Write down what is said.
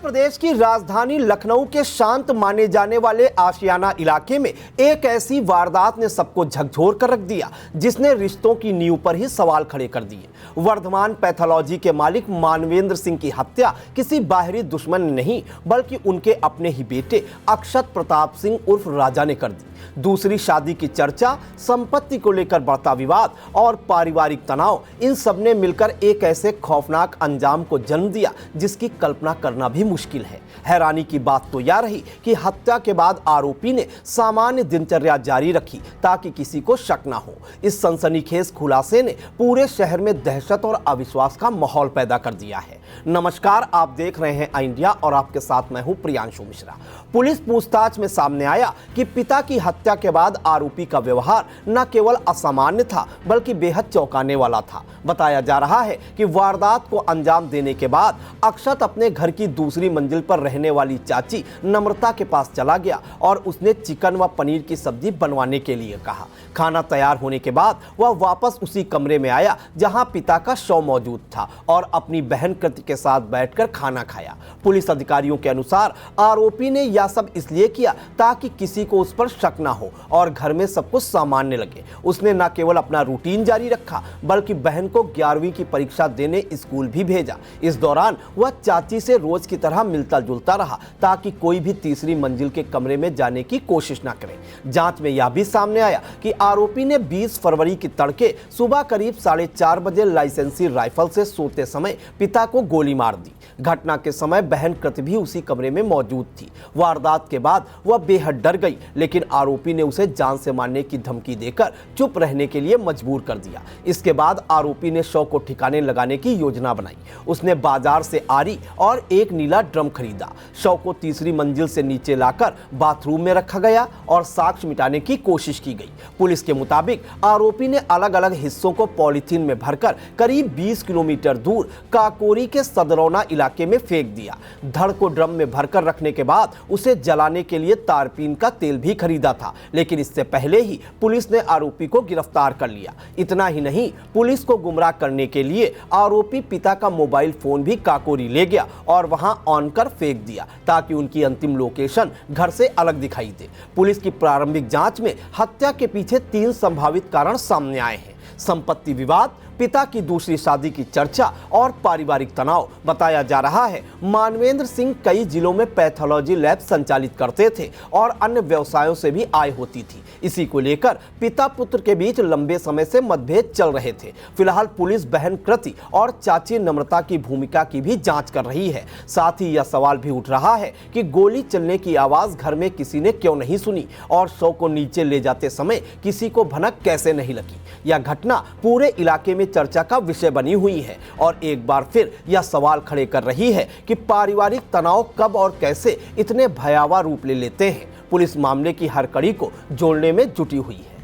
प्रदेश की राजधानी लखनऊ के शांत माने जाने वाले आशियाना इलाके में एक ऐसी वारदात ने सबको झकझोर कर रख दिया जिसने रिश्तों की नींव पर ही सवाल खड़े कर दिए। वर्धमान पैथोलॉजी के मालिक मानवेंद्र सिंह की हत्या किसी बाहरी दुश्मन ने नहीं बल्कि उनके अपने ही बेटे अक्षत प्रताप सिंह उर्फ राजा ने कर दी। दूसरी शादी की चर्चा, संपत्ति को लेकर बढ़ता विवाद और पारिवारिक तनाव, इन सब ने मिलकर एक ऐसे खौफनाक अंजाम को जन्म दिया जिसकी कल्पना करना भी मुश्किल है। हैरानी की बात तो यह रही कि हत्या के बाद आरोपी ने सामान्य दिनचर्या जारी रखी ताकि किसी को शक न हो। इस सनसनीखेज खुलासे ने पूरे शहर में दहशत और अविश्वास का माहौल पैदा कर दिया है। नमस्कार, आप देख रहे हैं इंडिया और आपके साथ मैं हूं प्रियांशु मिश्रा। पुलिस पूछताछ में सामने आया कि पिता की हत्या के बाद आरोपी का व्यवहार न केवल असामान्य था बल्कि बेहद चौंकाने वाला था। बताया जा रहा है कि वारदात को अंजाम देने के बाद अक्षत अपने घर की दूसरी मंजिल पर रहने वाली चाची नम्रता के पास चला गया और उसने चिकन व पनीर की सब्जी बनवाने के लिए कहा। खाना तैयार होने के बाद वह वापस उसी कमरे में आया जहां पिता का शव मौजूद था और अपनी बहन कृति के साथ बैठकर खाना खाया। पुलिस अधिकारियों के अनुसार आरोपी ने यह सब इसलिए किया ताकि किसी को उस पर शक न हो और घर में सब कुछ सामान्य लगे। उसने न केवल अपना रूटीन जारी रखा बल्कि बहन को 11वीं की परीक्षा देने स्कूल भी भेजा। इस दौरान वह चाची से रोज की तरह मिलता जुलता रहा ताकि कोई भी तीसरी मंजिल के कमरे में जाने की कोशिश न करे। जांच में यह भी सामने आया कि आरोपी ने 20 फरवरी की तड़के सुबह करीब 4:30 बजे लाइसेंसी राइफल से सोते समय पिता को गोली मार दी। घटना के समय बहन कृति भी उसी कमरे में मौजूद थी। वारदात के बाद वह बेहद डर गई, लेकिन आरोपी ने उसे जान से मारने की धमकी देकर चुप रहने के लिए मजबूर कर दिया। इसके बाद आरोपी ने शव को ठिकाने लगाने की योजना बनाई। उसने बाजार से आरी और एक नीला ड्रम खरीदा। शव को तीसरी मंजिल से नीचे लाकर बाथरूम में रखा गया और साक्ष्य मिटाने की कोशिश की गई। पुलिस के मुताबिक आरोपी ने अलग अलग हिस्सों को पॉलीथीन में भरकर करीब 20 किलोमीटर दूर काकोरी के सदरौना इलाके में फेंक दिया। धड़ को ड्रम में भरकर रखने के बाद उसे जलाने के लिए तारपीन का तेल भी खरीदा था, लेकिन इससे पहले ही पुलिस ने आरोपी को गिरफ्तार कर लिया। इतना ही नहीं, पुलिस को गुमराह करने के लिए आरोपी पिता का मोबाइल फोन भी काकोरी ले गया और वहां ऑन कर फेंक दिया ताकि उनकी अंतिम लोकेशन घर से अलग दिखाई दे। पुलिस की प्रारंभिक जांच में हत्या के पीछे 3 संभावित कारण सामने आए हैं: संपत्ति विवाद, पिता की दूसरी शादी की चर्चा और पारिवारिक तनाव। बताया जा रहा है मानवेंद्र सिंह कई जिलों में पैथोलॉजी लैब संचालित करते थे और अन्य व्यवसायों से भी आय होती थी। इसी को लेकर पिता पुत्र के बीच लंबे समय से मतभेद चल रहे थे। फिलहाल पुलिस बहन कृति और चाची नम्रता की भूमिका की भी जांच कर रही है। साथ ही यह सवाल भी उठ रहा है कि गोली चलने की आवाज घर में किसी ने क्यों नहीं सुनी और शव को नीचे ले जाते समय किसी को भनक कैसे नहीं लगी। यह घटना पूरे इलाके में चर्चा का विषय बनी हुई है और एक बार फिर यह सवाल खड़े कर रही है कि पारिवारिक तनाव कब और कैसे इतने भयावह रूप ले लेते हैं। पुलिस मामले की हर कड़ी को जोड़ने में जुटी हुई है।